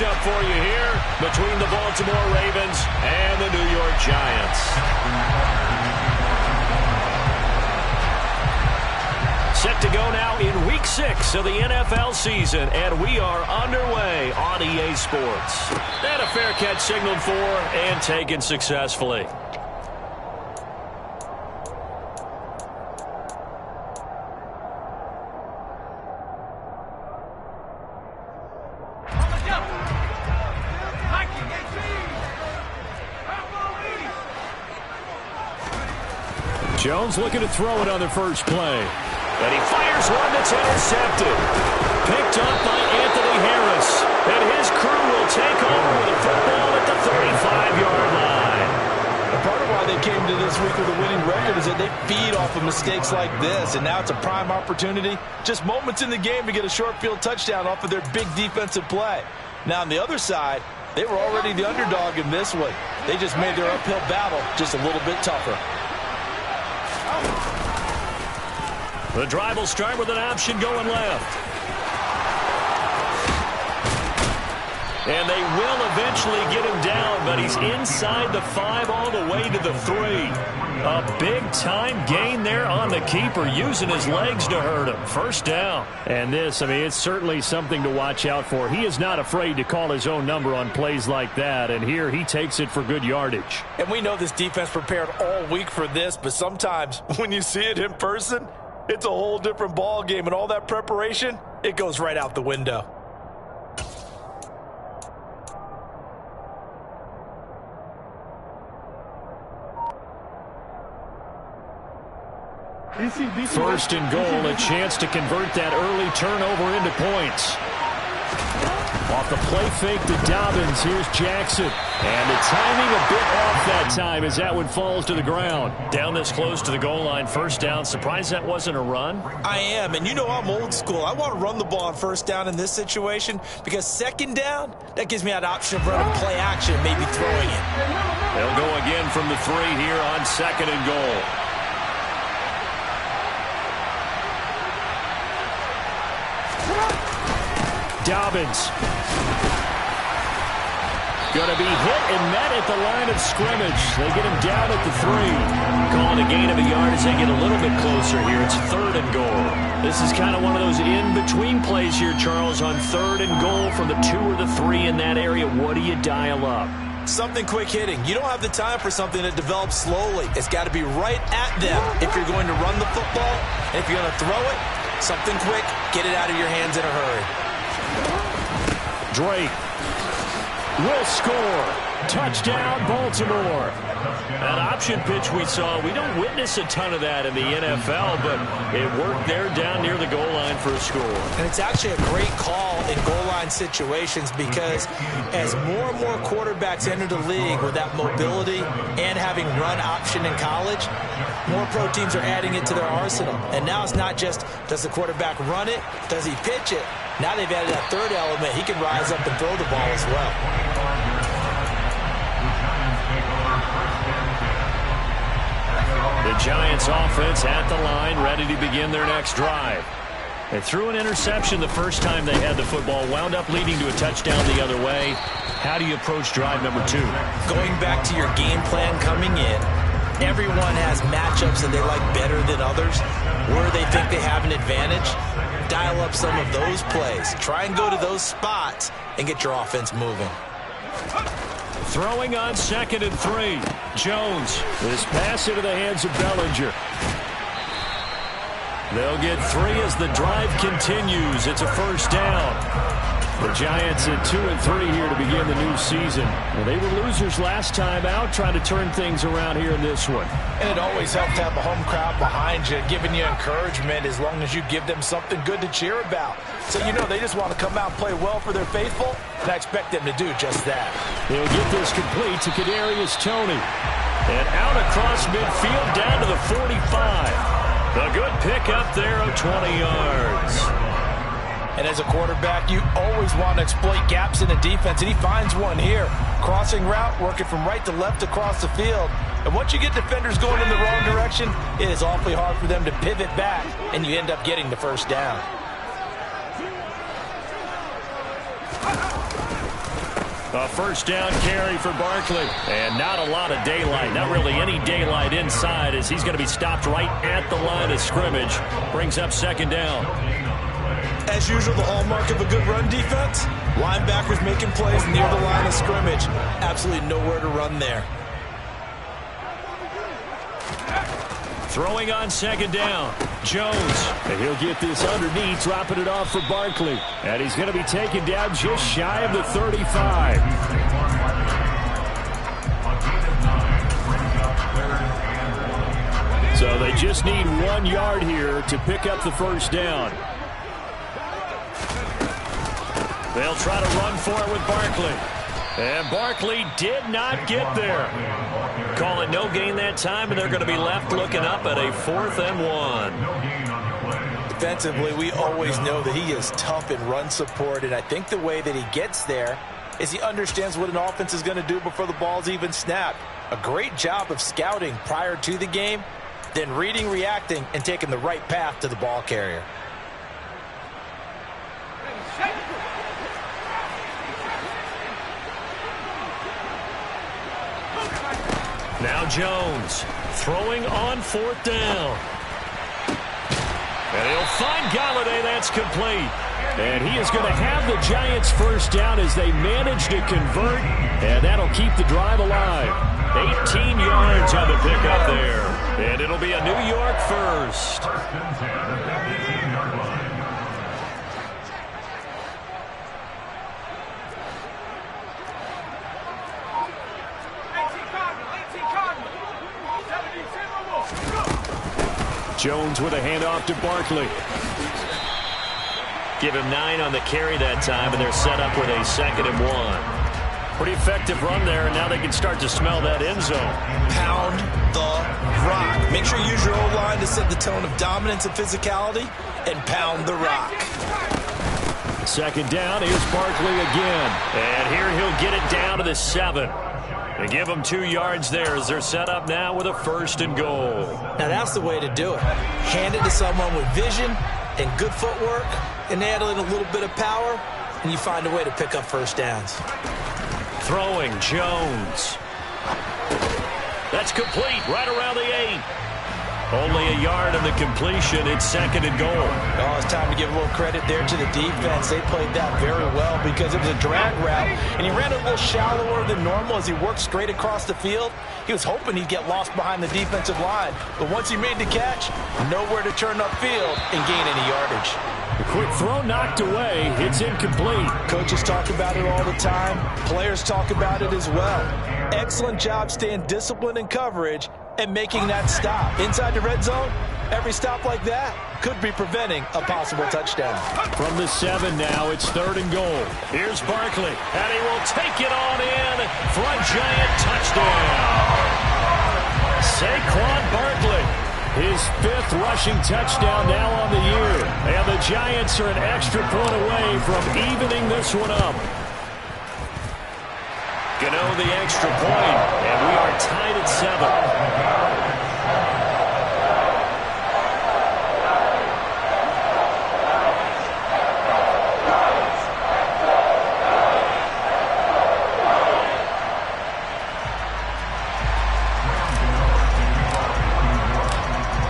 matchup for you here between the Baltimore Ravens and the New York Giants. Set to go now in Week 6 of the NFL season, and we are underway on EA Sports. And a fair catch signaled for and taken successfully. Jones looking to throw it on the first play. And he fires one that's intercepted. Picked up by Anthony Harris. And his crew will take over with the football at the 35-yard line. And part of why they came to this week with a winning record is that they feed off of mistakes like this. And now it's a prime opportunity. Just moments in the game to get a short field touchdown off of their big defensive play. Now on the other side, they were already the underdog in this one. They just made their uphill battle just a little bit tougher. The drive will start with an option going left. And they will eventually get him down, but he's inside the 5 all the way to the 3. A big-time gain there on the keeper, using his legs to hurt him. First down. And this, I mean, it's certainly something to watch out for. He is not afraid to call his own number on plays like that, and here he takes it for good yardage. And we know this defense prepared all week for this, but sometimes when you see it in person, it's a whole different ball game, and all that preparation, it goes right out the window. First and goal, a chance to convert that early turnover into points. Off the play fake to Dobbins, here's Jackson. And the timing a bit off that time as that one falls to the ground. Down this close to the goal line, first down. Surprised that wasn't a run? I am, and you know I'm old school. I want to run the ball on first down in this situation because second down, that gives me that option of running play action, maybe throwing it. They'll go again from the 3 here on second and goal. Dobbins. Going to be hit and met at the line of scrimmage. They get him down at the 3. Calling a gain of a yard as they get a little bit closer here. It's third and goal. This is kind of one of those in-between plays here, Charles, on third and goal from the 2 or the 3 in that area. What do you dial up? Something quick hitting. You don't have the time for something that develops slowly. It's got to be right at them if you're going to run the football. And if you're going to throw it, something quick, get it out of your hands in a hurry. Drake will score. Touchdown, Baltimore. That option pitch we saw, we don't witness a ton of that in the NFL, but it worked there down near the goal line for a score. And it's actually a great call in goal line situations because as more and more quarterbacks enter the league with that mobility and having run option in college, more pro teams are adding it to their arsenal. And now it's not just, does the quarterback run it? Does he pitch it? Now they've added that third element. He can rise up and throw the ball as well. The Giants offense at the line, ready to begin their next drive. They threw an interception the first time they had the football, wound up leading to a touchdown the other way. How do you approach drive number 2? Going back to your game plan coming in, everyone has matchups that they like better than others, where they think they have an advantage. Dial up some of those plays. Try and go to those spots and get your offense moving. Throwing on second and 3. Jones. This pass into the hands of Bellinger. They'll get 3 as the drive continues. It's a first down. The Giants at 2 and 3 here to begin the new season. Well, they were losers last time out, trying to turn things around here in this one. And it always helps to have a home crowd behind you, giving you encouragement as long as you give them something good to cheer about. So, you know, they just want to come out and play well for their faithful, and I expect them to do just that. They'll get this complete to Kadarius Toney. And out across midfield down to the 45. A good pick up there of 20 yards. And as a quarterback, you always want to exploit gaps in the defense, and he finds one here. Crossing route, working from right to left across the field. And once you get defenders going in the wrong direction, it is awfully hard for them to pivot back, and you end up getting the first down. A first down carry for Barkley. And not a lot of daylight. Not really any daylight inside as he's going to be stopped right at the line of scrimmage. Brings up second down. As usual, the hallmark of a good run defense, linebackers making plays near the line of scrimmage. Absolutely nowhere to run there. Throwing on second down. Jones. And he'll get this underneath, dropping it off for Barkley. And he's going to be taken down just shy of the 35. So they just need 1 yard here to pick up the first down. They'll try to run for it with Barkley. And Barkley did not get there. Call it no gain that time, and they're going to be left looking up at a 4th and 1. Defensively, we always know that he is tough in run support, and I think the way that he gets there is he understands what an offense is going to do before the ball's even snapped. A great job of scouting prior to the game, then reading, reacting, and taking the right path to the ball carrier. Now Jones throwing on 4th down. And he'll find Galladay. That's complete. And he is going to have the Giants first down as they manage to convert. And that'll keep the drive alive. 18 yards on the pickup there. And it'll be a New York first. Jones with a handoff to Barkley. Give him 9 on the carry that time, and they're set up with a 2nd and 1. Pretty effective run there, and now they can start to smell that end zone. Pound the rock. Make sure you use your O-line to set the tone of dominance and physicality, and pound the rock. Second down, here's Barkley again. And here he'll get it down to the 7. They give them 2 yards there as they're set up now with a 1st and goal. Now that's the way to do it. Hand it to someone with vision and good footwork, and add in a little bit of power, and you find a way to pick up first downs. Throwing, Jones. That's complete, right around the 8. Only a yard on the completion. It's 2nd and goal. Oh, it's time to give a little credit there to the defense. They played that very well because it was a drag route, and he ran a little shallower than normal as he worked straight across the field. He was hoping he'd get lost behind the defensive line, but once he made the catch, nowhere to turn upfield and gain any yardage. The quick throw knocked away. It's incomplete. Coaches talk about it all the time. Players talk about it as well. Excellent job staying disciplined in coverage and making that stop. Inside the red zone, every stop like that could be preventing a possible touchdown. From the 7 now, it's 3rd and goal. Here's Barkley, and he will take it on in for a Giant touchdown. Saquon Barkley, his 5th rushing touchdown now on the year. And the Giants are an extra point away from evening this one up. Gano the extra point, and we are tied at 7.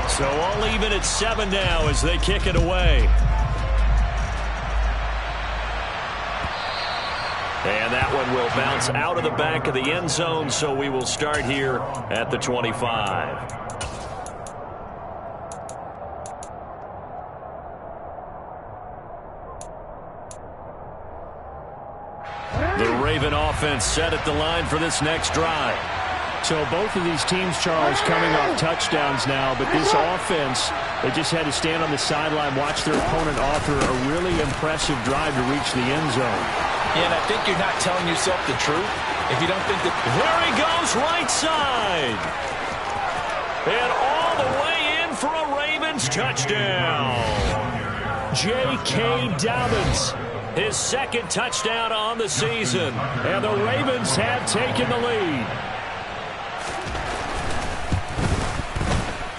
So all even at 7 now as they kick it away. And that one will bounce out of the back of the end zone, so we will start here at the 25. The Raven offense set at the line for this next drive. So both of these teams, Charles, coming off touchdowns now, but this offense, they just had to stand on the sideline, watch their opponent offer a really impressive drive to reach the end zone. Yeah, and I think you're not telling yourself the truth if you don't think that... There he goes, right side. And all the way in for a Ravens touchdown. J.K. Dobbins, his 2nd touchdown on the season. And the Ravens have taken the lead.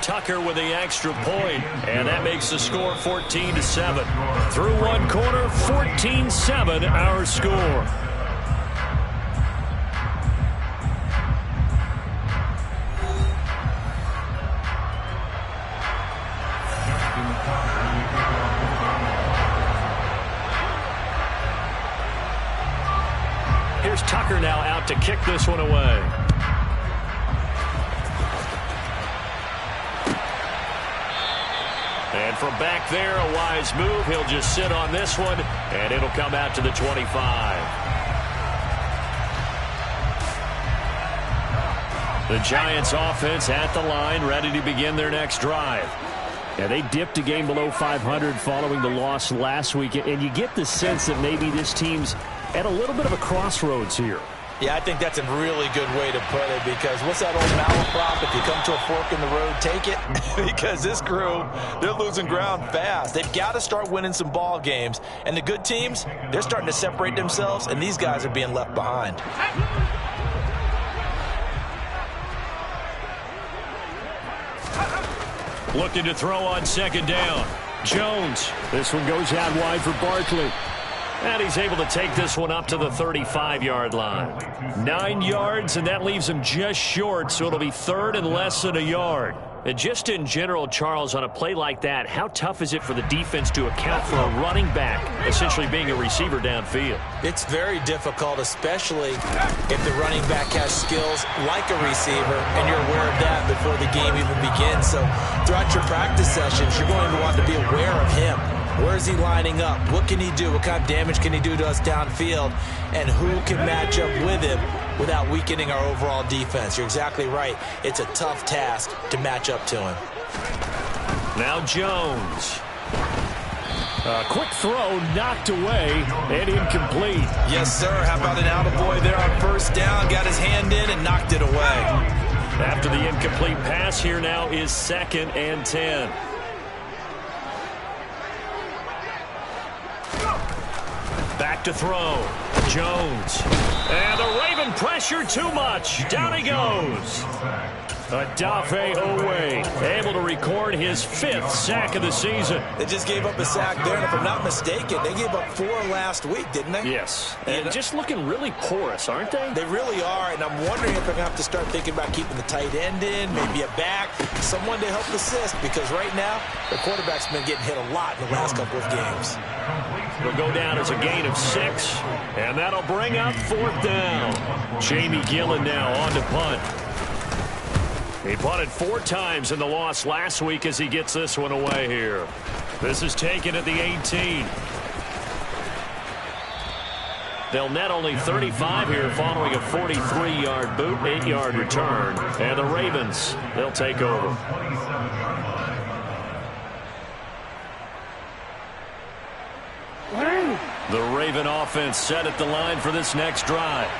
Tucker with the extra point, and that makes the score 14-7. Through one quarter, 14-7 our score. Here's Tucker now out to kick this one away. And from back there, a wise move. He'll just sit on this one, and it'll come out to the 25. The Giants offense at the line, ready to begin their next drive. Yeah, they dipped a game below 500 following the loss last week, and you get the sense that maybe this team's at a little bit of a crossroads here. Yeah, I think that's a really good way to put it, because what's that old malaprop? If you come to a fork in the road, take it. Because this crew, they're losing ground fast. They've got to start winning some ball games. And the good teams, they're starting to separate themselves, and these guys are being left behind. Looking to throw on second down. Jones. This one goes out wide for Barkley. And he's able to take this one up to the 35-yard line. 9 yards, and that leaves him just short, so it'll be third and less than a yard. And just in general, Charles, on a play like that, how tough is it for the defense to account for a running back essentially being a receiver downfield? It's very difficult, especially if the running back has skills like a receiver, and you're aware of that before the game even begins. So throughout your practice sessions, you're going to want to be aware of him. Where is he lining up? What can he do? What kind of damage can he do to us downfield? And who can match up with him without weakening our overall defense? You're exactly right. It's a tough task to match up to him. Now Jones. A quick throw knocked away and incomplete. Yes, sir. How about an attaboy there on first down? Got his hand in and knocked it away. After the incomplete pass, here now is 2nd and 10. Back to throw. Jones. And the Raven pressure too much. Down he goes. Adafe Owe able to record his 5th sack of the season. They just gave up a sack there, and if I'm not mistaken, they gave up 4 last week, didn't they? Yes. And just looking really porous, aren't they? They really are, and I'm wondering if they're going to have to start thinking about keeping the tight end in, maybe a back, someone to help assist, because right now, the quarterback's been getting hit a lot in the last couple of games. It'll go down as a gain of 6, and that'll bring up 4th down. Jamie Gillen now on to punt. He punted 4 times in the loss last week as he gets this one away here. This is taken at the 18. They'll net only 35 here following a 43-yard boot, 8-yard return. And the Ravens, they'll take over. The Raven offense set at the line for this next drive.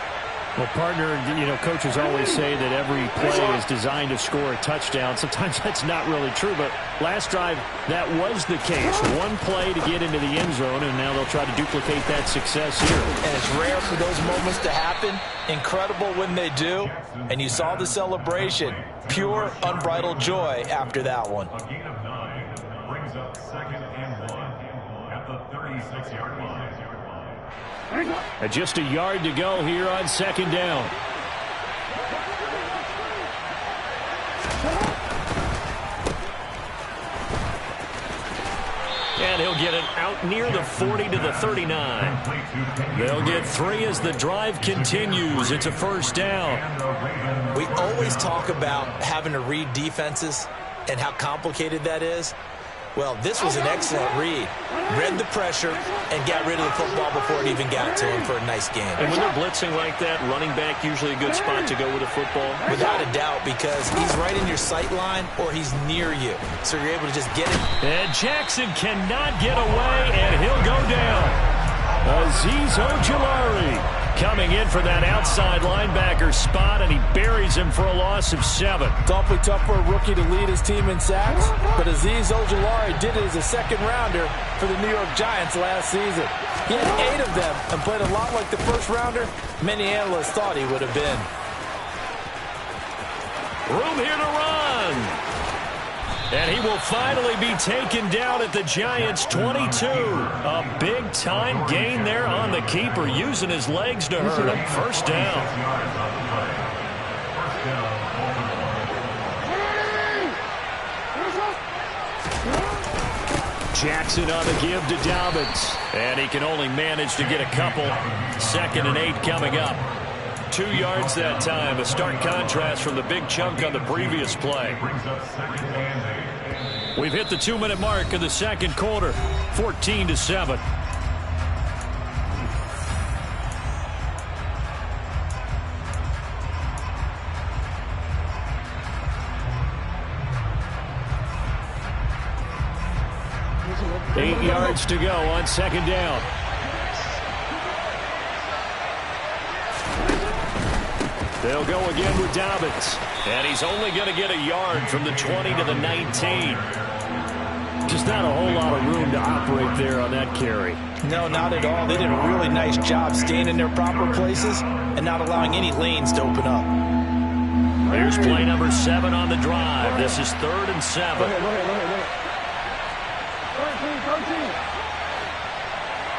Well, partner, coaches always say that every play is designed to score a touchdown. Sometimes that's not really true, but last drive, that was the case. One play to get into the end zone, and now they'll try to duplicate that success here. And it's rare for those moments to happen. Incredible when they do. And you saw the celebration. Pure, unbridled joy after that one. Brings up 2nd and 1 at the 36-yard line. And just a yard to go here on 2nd down. And he'll get it out near the 40 to the 39. They'll get 3 as the drive continues. It's a 1st down. We always talk about having to read defenses and how complicated that is. Well, this was an excellent read. Read the pressure and got rid of the football before it even got to him for a nice game. And when they're blitzing like that, running back usually a good spot to go with a football? Without a doubt, because he's right in your sight line or he's near you. So you're able to just get it. And Jackson cannot get away, and he'll go down. Azeez Ojulari coming in for that outside linebacker spot, and he buries him for a loss of 7. It's awfully tough for a rookie to lead his team in sacks, but Azeez Ojulari did it as a 2nd rounder for the New York Giants last season. He had 8 of them and played a lot like the 1st rounder many analysts thought he would have been. Room here to run. And he will finally be taken down at the Giants' 22. A big-time gain there on the keeper, using his legs to hurt him. 1st down. Jackson on the give to Dobbins. And he can only manage to get a couple. 2nd and 8 coming up. 2 yards that time. A stark contrast from the big chunk on the previous play. We've hit the 2-minute mark in the second quarter. 14-7. Eight yards to go on 2nd down. They'll go again with Dobbins. And he's only going to get a yard from the 20 to the 19. Just not a whole lot of room to operate there on that carry. No, not at all. They did a really nice job staying in their proper places and not allowing any lanes to open up. Here's play number 7 on the drive. This is 3rd and 7. Go ahead.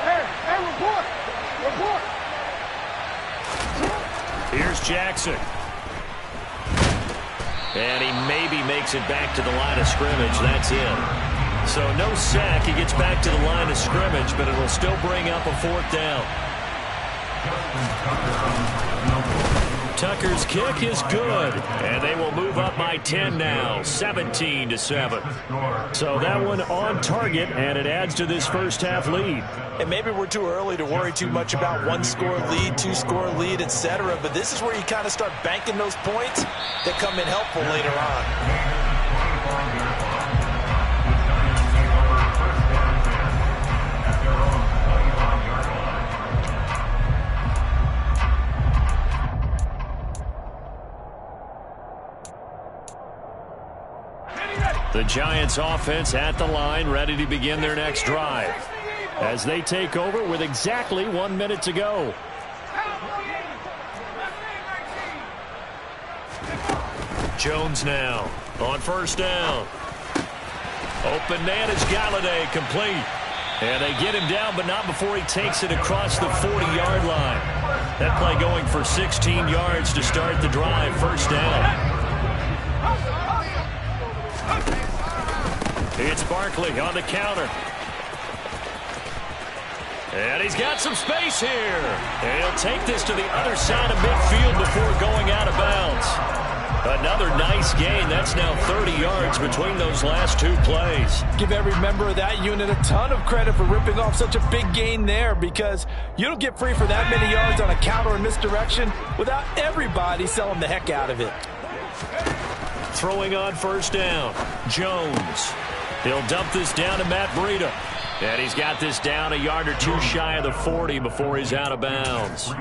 Hey, report. Here's Jackson. And he maybe makes it back to the line of scrimmage. That's it. So no sack. He gets back to the line of scrimmage, but it will still bring up a 4th down. Tucker's kick is good. And they will move up by 10 now. 17-7. So that one on target, and it adds to this first half lead. And maybe we're too early to worry too much about 1-score lead, 2-score lead, etc. But this is where you kind of start banking those points that come in helpful later on. The Giants offense at the line, ready to begin their next drive as they take over with exactly 1 minute to go. Jones now on 1st down. Open man is Galladay, complete. And they get him down, but not before he takes it across the 40-yard line. That play going for 16 yards to start the drive. 1st down. It's Barkley on the counter. And he's got some space here. And he'll take this to the other side of midfield before going out of bounds. Another nice gain. That's now 30 yards between those last 2 plays. Give every member of that unit a ton of credit for ripping off such a big gain there, because you don't get free for that many yards on a counter or misdirection without everybody selling the heck out of it. Throwing on 1st down. Jones. He'll dump this down to Matt Breida. And he's got this down a yard or 2 shy of the 40 before he's out of bounds.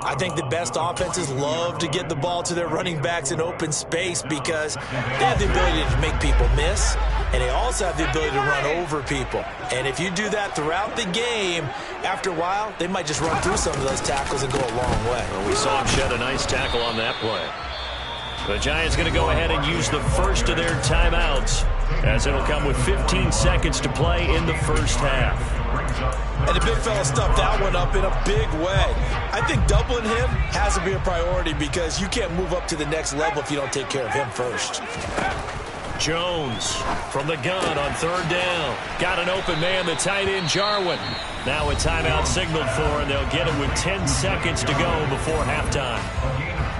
I think the best offenses love to get the ball to their running backs in open space because they have the ability to make people miss, and they also have the ability to run over people. And if you do that throughout the game, after a while, they might just run through some of those tackles and go a long way. Well, we saw him shed a nice tackle on that play. The Giants going to go ahead and use the first of their timeouts, as it'll come with 15 seconds to play in the first half. And the big fella stuffed that one up in a big way. I think doubling him has to be a priority because you can't move up to the next level if you don't take care of him first. Jones from the gun on 3rd down. Got an open man, the tight end Jarwin. Now a timeout signaled for, and they'll get it with 10 seconds to go before halftime.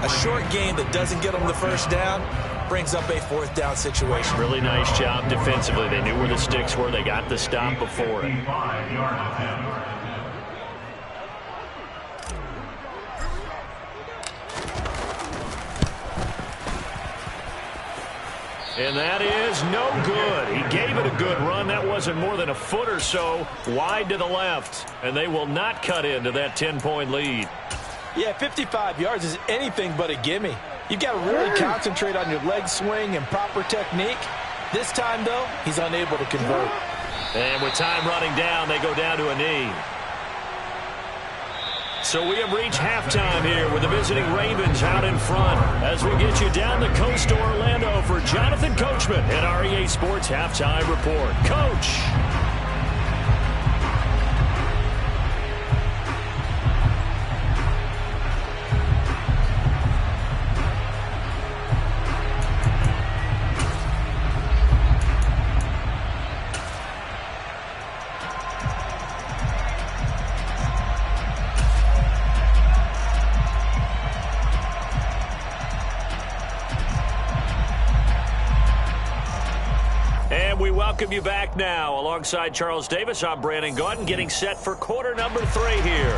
A short game that doesn't get them the 1st down brings up a 4th down situation. Really nice job defensively. They knew where the sticks were. They got the stop before it. And that is no good. He gave it a good run. That wasn't more than a foot or so wide to the left. And they will not cut into that 10-point lead. Yeah, 55 yards is anything but a gimme. You've got to really concentrate on your leg swing and proper technique. This time, though, he's unable to convert. And with time running down, they go down to a knee. So we have reached halftime here with the visiting Ravens out in front as we get you down the coast to Orlando for Jonathan Coachman at our EA Sports Halftime Report. Coach. welcome you back now. Alongside Charles Davis, I'm Brandon Gaudin, getting set for quarter number 3 here.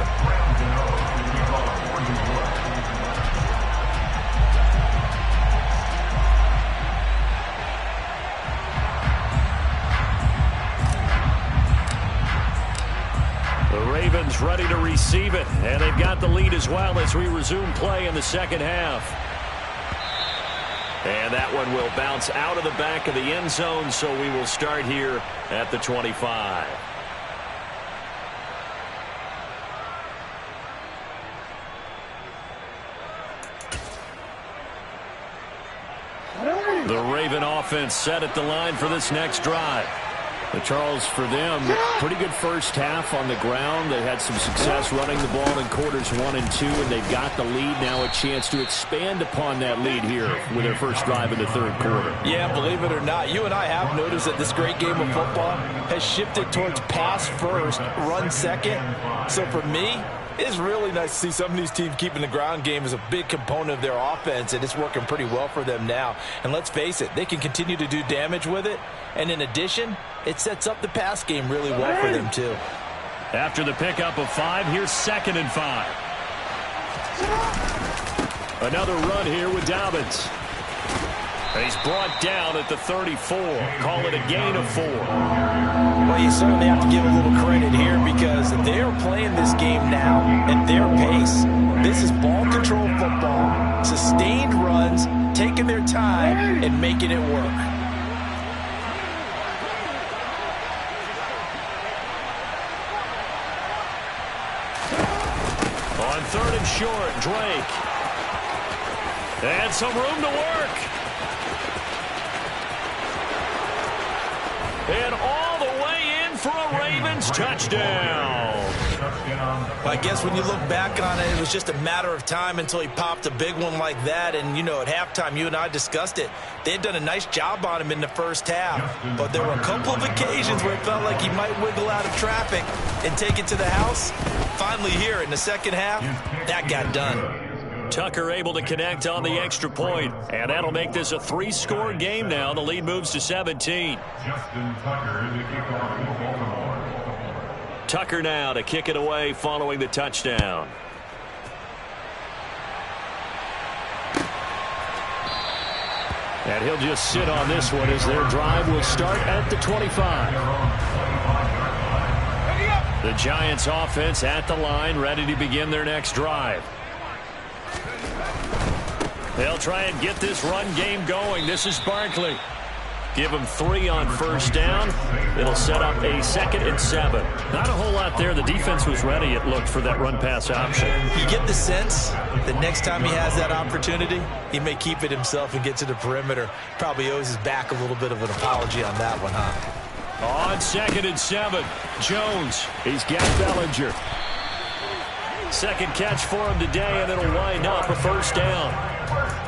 The Ravens ready to receive it, and they've got the lead as well as we resume play in the second half. And that one will bounce out of the back of the end zone, so we will start here at the 25. The Raven offense set at the line for this next drive. But Charles, for them, pretty good first half on the ground. They had some success running the ball in quarters 1 and 2, and they've got the lead now, a chance to expand upon that lead here with their first drive in the third quarter. Yeah, believe it or not, you and I have noticed that this great game of football has shifted towards pass first, run second. So for me, it's really nice to see some of these teams keeping the ground game as a big component of their offense, and it's working pretty well for them now. And let's face it, they can continue to do damage with it. And in addition, it sets up the pass game really well for them, too. After the pickup of 5, here's 2nd and 5. Another run here with Dobbins. He's brought down at the 34. Call it a gain of 4. Well, you certainly have to give a little credit here because they are playing this game now at their pace. This is ball control football, sustained runs, taking their time, and making it work. On 3rd and short, Drake. And some room to work. And all the way in for a Ravens touchdown. I guess when you look back on it, it was just a matter of time until he popped a big one like that. And, you know, at halftime, you and I discussed it. They had done a nice job on him in the first half. But there were a couple of occasions where it felt like he might wiggle out of traffic and take it to the house. Finally here in the second half, that got done. Tucker able to connect on the extra point, and that'll make this a 3-score game now. The lead moves to 17. Tucker now to kick it away following the touchdown. And he'll just sit on this one as their drive will start at the 25. The Giants offense at the line, ready to begin their next drive. They'll try and get this run game going. This is Barkley. Give him 3 on first down. It'll set up a 2nd and 7. Not a whole lot there. The defense was ready, it looked, for that run-pass option. You get the sense that next time he has that opportunity, he may keep it himself and get to the perimeter. Probably owes his back a little bit of an apology on that one, huh? On 2nd and 7, Jones. He's got Bellinger. Second catch for him today, and it'll wind up a first down.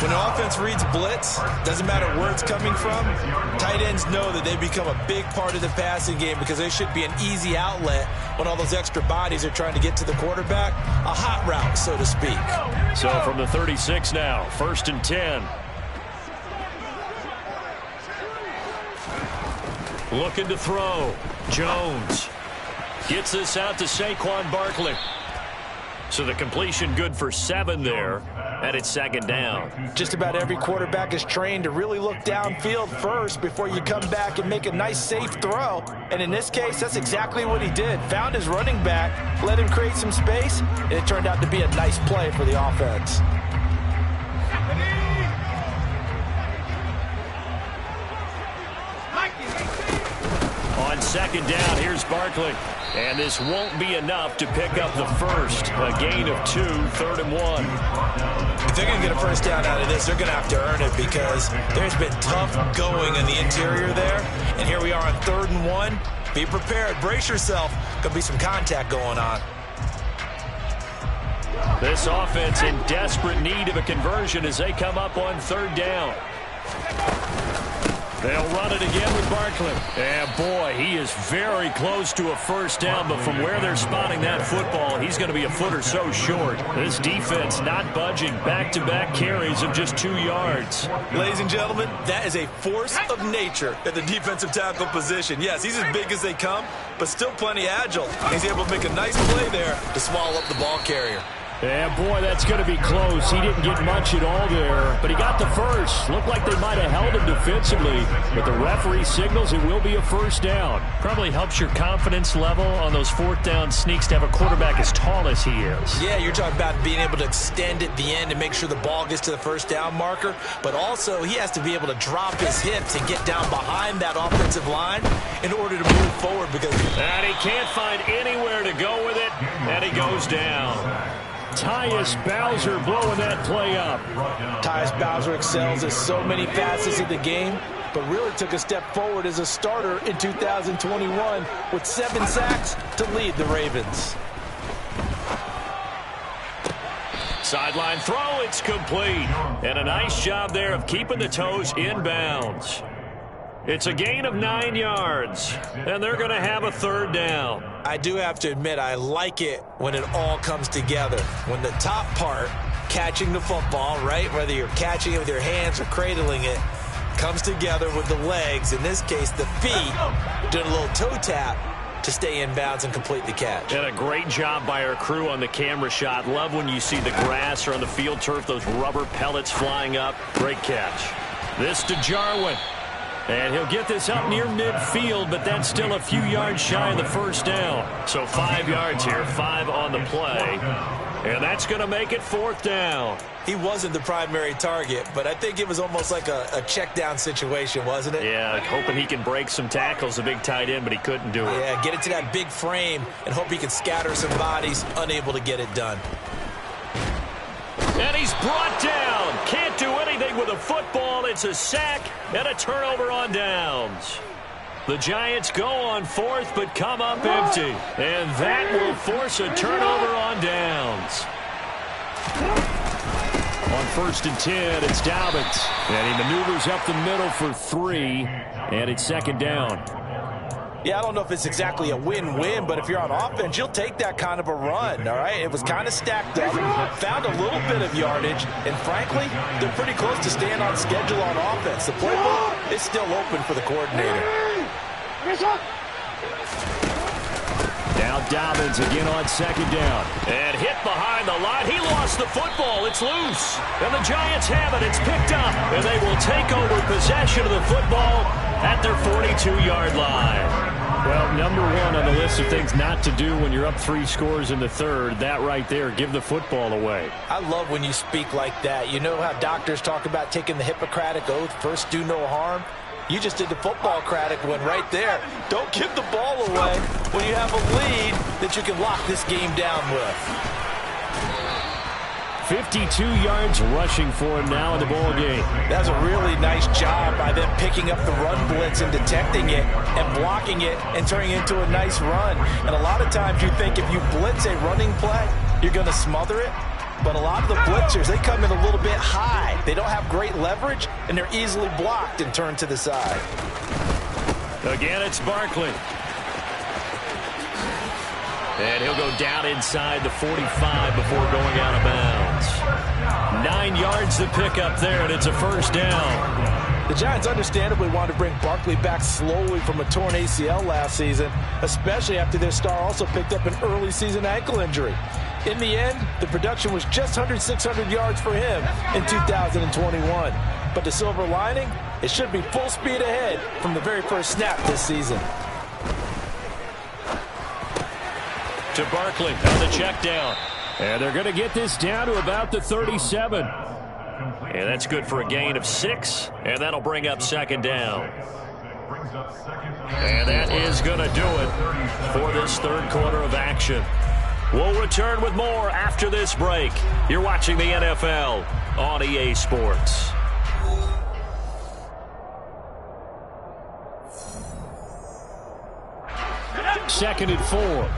When the offense reads blitz, doesn't matter where it's coming from, tight ends know that they become a big part of the passing game because they should be an easy outlet when all those extra bodies are trying to get to the quarterback. A hot route, so to speak. So from the 36 now, 1st and 10. Looking to throw. Jones gets this out to Saquon Barkley. So the completion good for 7 there, and it's 2nd down. Just about every quarterback is trained to really look downfield first before you come back and make a nice, safe throw. And in this case, that's exactly what he did. Found his running back, let him create some space, and it turned out to be a nice play for the offense. On 2nd down, here's Barkley. And this won't be enough to pick up the first. A gain of 2, 3rd and 1. If they're going to get a first down out of this, they're going to have to earn it because there's been tough going in the interior there. And here we are on 3rd and 1. Be prepared. Brace yourself. Going to be some contact going on. This offense in desperate need of a conversion as they come up on 3rd down. They'll run it again with Barkley. And, boy, he is very close to a first down, but from where they're spotting that football, he's going to be a foot or so short. This defense not budging. Back-to-back carries of just 2 yards. Ladies and gentlemen, that is a force of nature at the defensive tackle position. Yes, he's as big as they come, but still plenty agile. He's able to make a nice play there to swallow up the ball carrier. Yeah, boy, that's going to be close. He didn't get much at all there, but he got the first. Looked like they might have held him defensively, but the referee signals it will be a first down. Probably helps your confidence level on those fourth down sneaks to have a quarterback as tall as he is. Yeah, you're talking about being able to extend at the end and make sure the ball gets to the first down marker, but also he has to be able to drop his hips and get down behind that offensive line in order to move forward. And he can't find anywhere to go with it, and he goes down. Tyus Bowser blowing that play up. Tyus Bowser excels at so many facets of the game, but really took a step forward as a starter in 2021 with 7 sacks to lead the Ravens. Sideline throw, it's complete. And a nice job there of keeping the toes in bounds. It's a gain of 9 yards, and they're going to have a third down. I do have to admit, I like it when it all comes together. When the top part, catching the football, right, whether you're catching it with your hands or cradling it, comes together with the legs, in this case the feet, doing a little toe tap to stay in bounds and complete the catch. And a great job by our crew on the camera shot. Love when you see the grass or on the field turf, those rubber pellets flying up. Great catch. This to Jarwin. And he'll get this up near midfield, but that's still a few yards shy of the first down. So 5 yards here, 5 on the play. And that's going to make it fourth down. He wasn't the primary target, but I think it was almost like a check down situation, wasn't it? Yeah, hoping he can break some tackles, a big tight end, but he couldn't do it. Yeah, get it to that big frame and hope he can scatter some bodies, unable to get it done. And he's brought down. Can't do anything with a football. It's a sack and a turnover on downs. The Giants go on fourth, but come up empty. And that will force a turnover on downs. On 1st and 10, it's Dobbins. And he maneuvers up the middle for 3, and it's second down. Yeah, I don't know if it's exactly a win-win, but if you're on offense, you'll take that kind of a run, all right? It was kind of stacked up, found a little bit of yardage, and frankly, they're pretty close to staying on schedule on offense. The playbook is still open for the coordinator. Now Dobbins again on second down. And hit behind the line. He lost the football. It's loose. And the Giants have it. It's picked up. And they will take over possession of the football at their 42-yard line. Well, number 1 on the list of things not to do when you're up 3 scores in the third, that right there, give the football away. I love when you speak like that. You know how doctors talk about taking the Hippocratic Oath, first do no harm? You just did the football-cratic one right there. Don't give the ball away when you have a lead that you can lock this game down with. 52 yards rushing for him now in the ball game. That's a really nice job by them picking up the run blitz and detecting it and blocking it and turning it into a nice run. And a lot of times you think if you blitz a running play, you're going to smother it. But a lot of the blitzers, they come in a little bit high. They don't have great leverage, and they're easily blocked and turned to the side. Again, it's Barkley. And he'll go down inside the 45 before going out of bounds. 9 yards to pick up there, and it's a first down. The Giants understandably want to bring Barkley back slowly from a torn ACL last season, especially after their star also picked up an early season ankle injury. In the end, the production was just under 600 yards for him in 2021. But the silver lining, it should be full speed ahead from the very first snap this season. To Barkley on the check down. And they're going to get this down to about the 37. And that's good for a gain of 6. And that'll bring up second down. And that is going to do it for this third quarter of action. We'll return with more after this break. You're watching the NFL on EA Sports. Second and 4.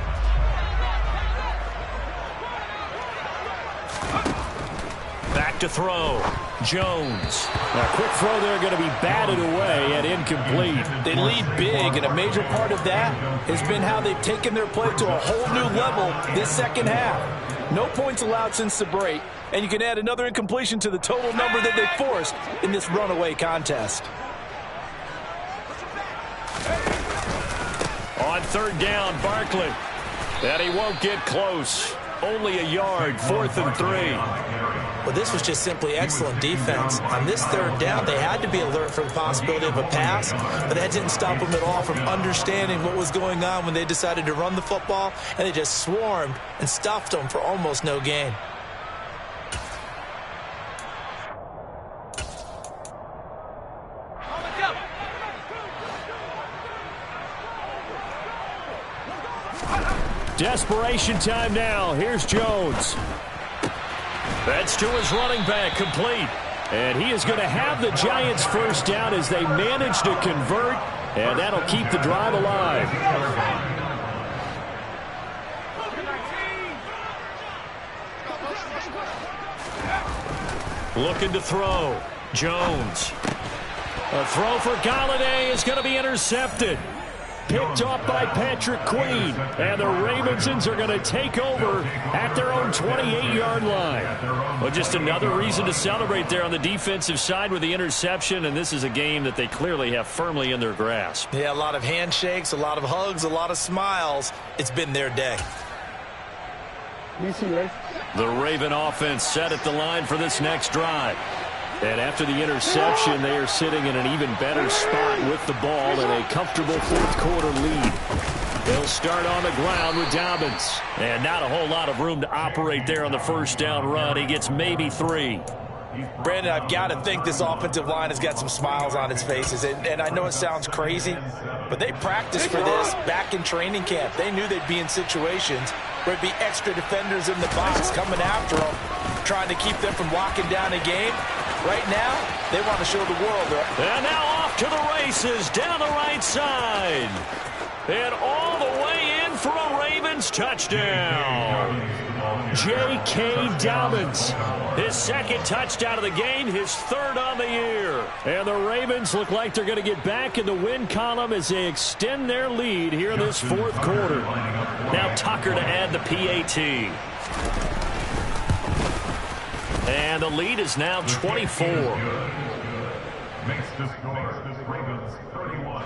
Back to throw. Jones. A quick throw there going to be batted away and incomplete. They lead big, and a major part of that has been how they've taken their play to a whole new level this second half. No points allowed since the break, and you can add another incompletion to the total number that they forced in this runaway contest. On third down, Barkley. And he won't get close. Only a yard, 4th and 3. Well, this was just simply excellent defense. On this third down, they had to be alert for the possibility of a pass, but that didn't stop them at all from understanding what was going on when they decided to run the football, and they just swarmed and stuffed them for almost no gain. Desperation time now. Here's Jones. That's to his running back, complete. And he is going to have the Giants first down as they manage to convert, and that'll keep the drive alive. Looking to throw. Jones. A throw for Galladay is going to be intercepted. Picked off by Patrick Queen. And the Ravensons are going to take over at their own 28-yard line. Well, just another reason to celebrate there on the defensive side with the interception, and this is a game that they clearly have firmly in their grasp. Yeah, a lot of handshakes, a lot of hugs, a lot of smiles. It's been their day. The Raven offense set at the line for this next drive. And after the interception, they are sitting in an even better spot with the ball in a comfortable fourth-quarter lead. They'll start on the ground with Dobbins. And not a whole lot of room to operate there on the first down run. He gets maybe 3. Brandon, I've got to think this offensive line has got some smiles on its faces. And I know it sounds crazy, but they practiced for this back in training camp. They knew they'd be in situations where it'd be extra defenders in the box coming after them, trying to keep them from locking down a game. Right now, they want to show the world. And now off to the races down the right side. And all the way in for a Ravens touchdown. J.K. Dobbins. His second touchdown of the game, his third on the year. And the Ravens look like they're going to get back in the win column as they extend their lead here in this fourth quarter. Now Tucker to add the PAT. And the lead is now 24. Makes the score Ravens 31,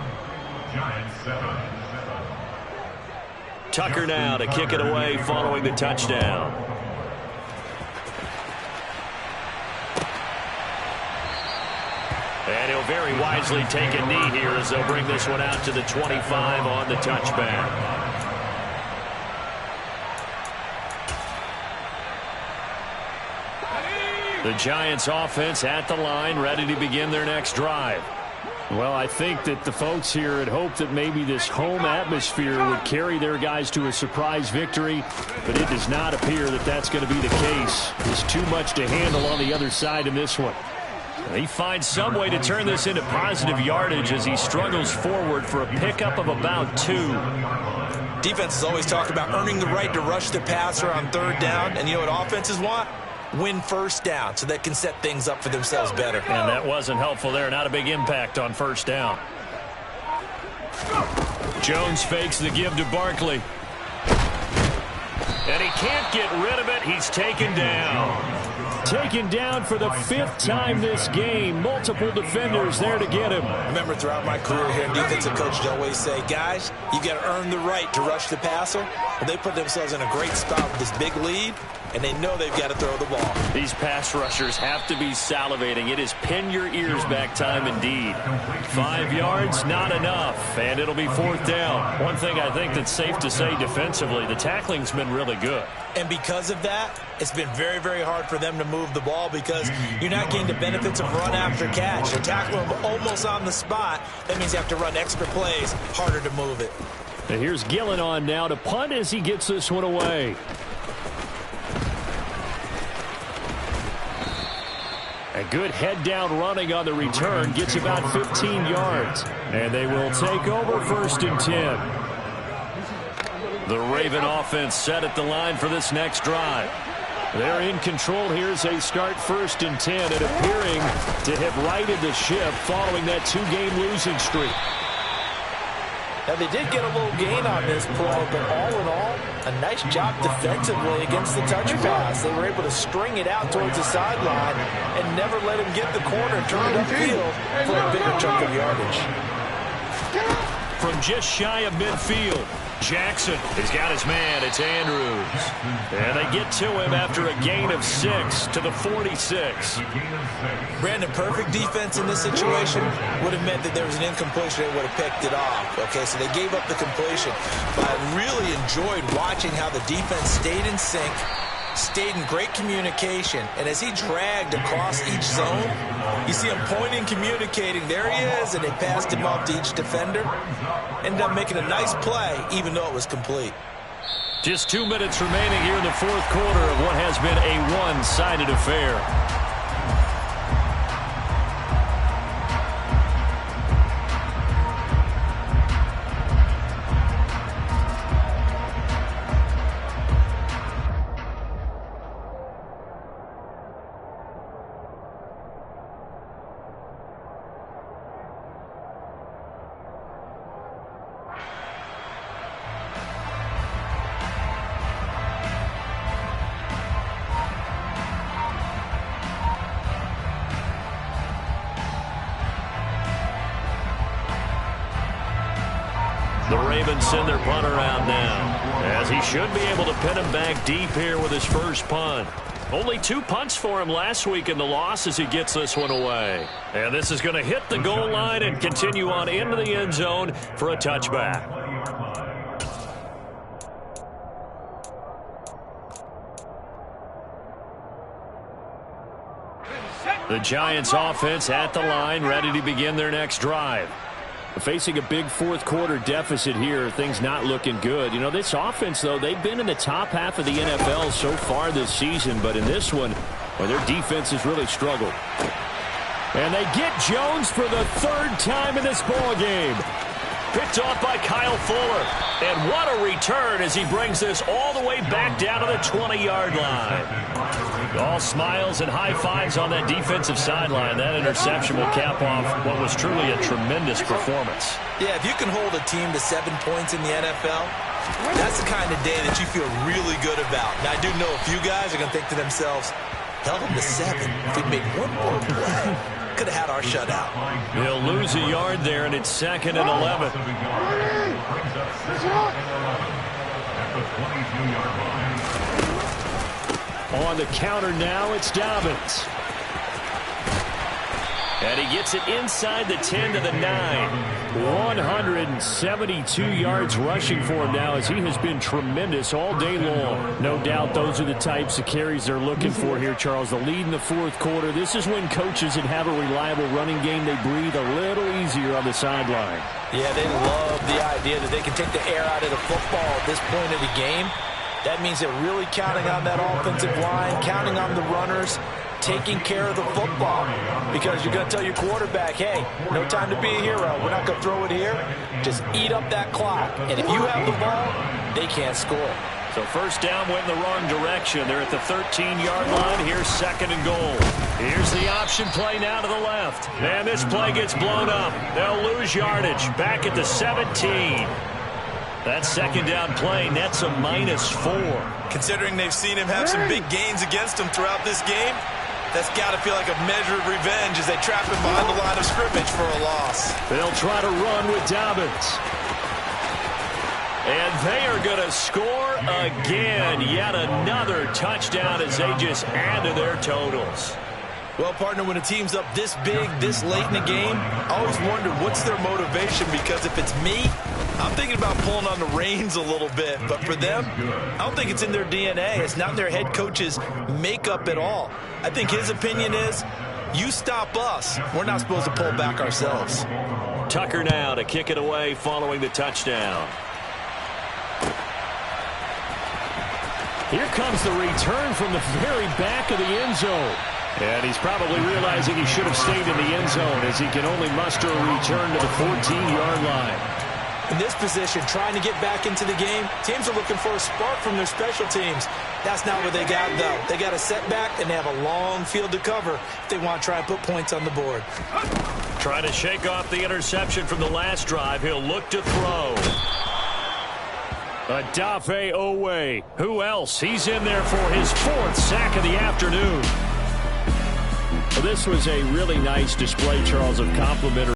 Giants 7. Tucker now to kick it away following the touchdown. And he'll very wisely take a knee here as they'll bring this one out to the 25 on the touchback. The Giants offense at the line, ready to begin their next drive. Well, I think that the folks here had hoped that maybe this home atmosphere would carry their guys to a surprise victory, but it does not appear that that's going to be the case. There's too much to handle on the other side in this one. He finds some way to turn this into positive yardage as he struggles forward for a pickup of about 2. Defense has always talked about earning the right to rush the passer on third down, and you know what offenses want? Win first down so they can set things up for themselves better. And that wasn't helpful there. Not a big impact on first down. Jones fakes the give to Barkley. And he can't get rid of it. He's taken down. Taken down for the 5th time this game. Multiple defenders there to get him. Remember, throughout my career here, defensive coaches always say, guys, you got to earn the right to rush the passer. Well, they put themselves in a great spot with this big lead, and they know they've got to throw the ball. These pass rushers have to be salivating. It is pin your ears back time indeed. 5 yards, not enough, and it'll be 4th down. One thing I think that's safe to say defensively, the tackling's been really good. And because of that, it's been very, very hard for them to move the ball because you're not getting the benefits of run after catch. You're tackling them almost on the spot. That means you have to run extra plays, harder to move it. And here's Gillen on now to punt as he gets this one away. A good head-down running on the return gets about 15 yards. And they will take over 1st and 10. The Raven offense set at the line for this next drive. They're in control here as they start 1st and 10 and appearing to have righted the ship following that 2-game losing streak. Now, they did get a little gain on this play, but all in all, a nice job defensively against the touch pass. They were able to string it out towards the sideline and never let him get the corner turned upfield for a bigger chunk of yardage. From just shy of midfield, Jackson has got his man. It's Andrews. And they get to him after a gain of 6 to the 46. Brandon, perfect defense in this situation would have meant that there was an incompletion. They would have picked it off. Okay, so they gave up the completion. But I really enjoyed watching how the defense stayed in sync, stayed in great communication, and as he dragged across each zone, you see him pointing, communicating. There he is, and they passed him off to each defender. Ended up making a nice play, even though it was complete. Just 2 minutes remaining here in the 4th quarter of what has been a one-sided affair. The Ravens send their punter out now, as he should be able to pin him back deep here with his first punt. Only 2 punts for him last week in the loss as he gets this one away. And this is going to hit the goal line and continue on into the end zone for a touchback. The Giants offense at the line, ready to begin their next drive. Facing a big 4th quarter deficit here, things not looking good. You know, this offense, though, they've been in the top half of the NFL so far this season, but in this one, well, their defense has really struggled. And they get Jones for the 3rd time in this ball game. Picked off by Kyle Fuller. And what a return as he brings this all the way back down to the 20-yard line. All smiles and high fives on that defensive sideline. That interception will cap off what was truly a tremendous performance. Yeah, if you can hold a team to 7 points in the NFL, that's the kind of day that you feel really good about. Now, I do know a few guys are going to think to themselves, held them to 7. If we made one more play, could have had our shutout. They'll lose a yard there, and it's 2nd and 11. On the counter now, it's Dobbins. And he gets it inside the 10 to the 9. 172 yards rushing for him now as he has been tremendous all day long. No doubt those are the types of carries they're looking for here, Charles. The lead in the 4th quarter. This is when coaches that have a reliable running game, they breathe a little easier on the sideline. Yeah, they love the idea that they can take the air out of the football at this point of the game. That means they're really counting on that offensive line, counting on the runners, taking care of the football. Because you're going to tell your quarterback, hey, no time to be a hero. We're not going to throw it here. Just eat up that clock. And if you have the ball, they can't score. So first down went in the wrong direction. They're at the 13-yard line. Here's 2nd and goal. Here's the option play now to the left. And this play gets blown up. They'll lose yardage. Back at the 17. That 2nd down play nets a -4. Considering they've seen him have some big gains against him throughout this game, that's got to feel like a measure of revenge as they trap him behind the line of scrimmage for a loss. They'll try to run with Dobbins. And they are going to score again. Yet another touchdown as they just add to their totals. Well, partner, when a team's up this big, this late in the game, I always wonder what's their motivation, because if it's me, I'm thinking about pulling on the reins a little bit. But for them, I don't think it's in their DNA. It's not in their head coach's makeup at all. I think his opinion is, you stop us, we're not supposed to pull back ourselves. Tucker now to kick it away following the touchdown. Here comes the return from the very back of the end zone. And he's probably realizing he should have stayed in the end zone as he can only muster a return to the 14-yard line. In this position, trying to get back into the game, teams are looking for a spark from their special teams. That's not what they got, though. They got a setback, and they have a long field to cover if they want to try and put points on the board. Trying to shake off the interception from the last drive. He'll look to throw. Adafe Owe. Who else? He's in there for his 4th sack of the afternoon. Well, this was a really nice display, Charles, of complimentary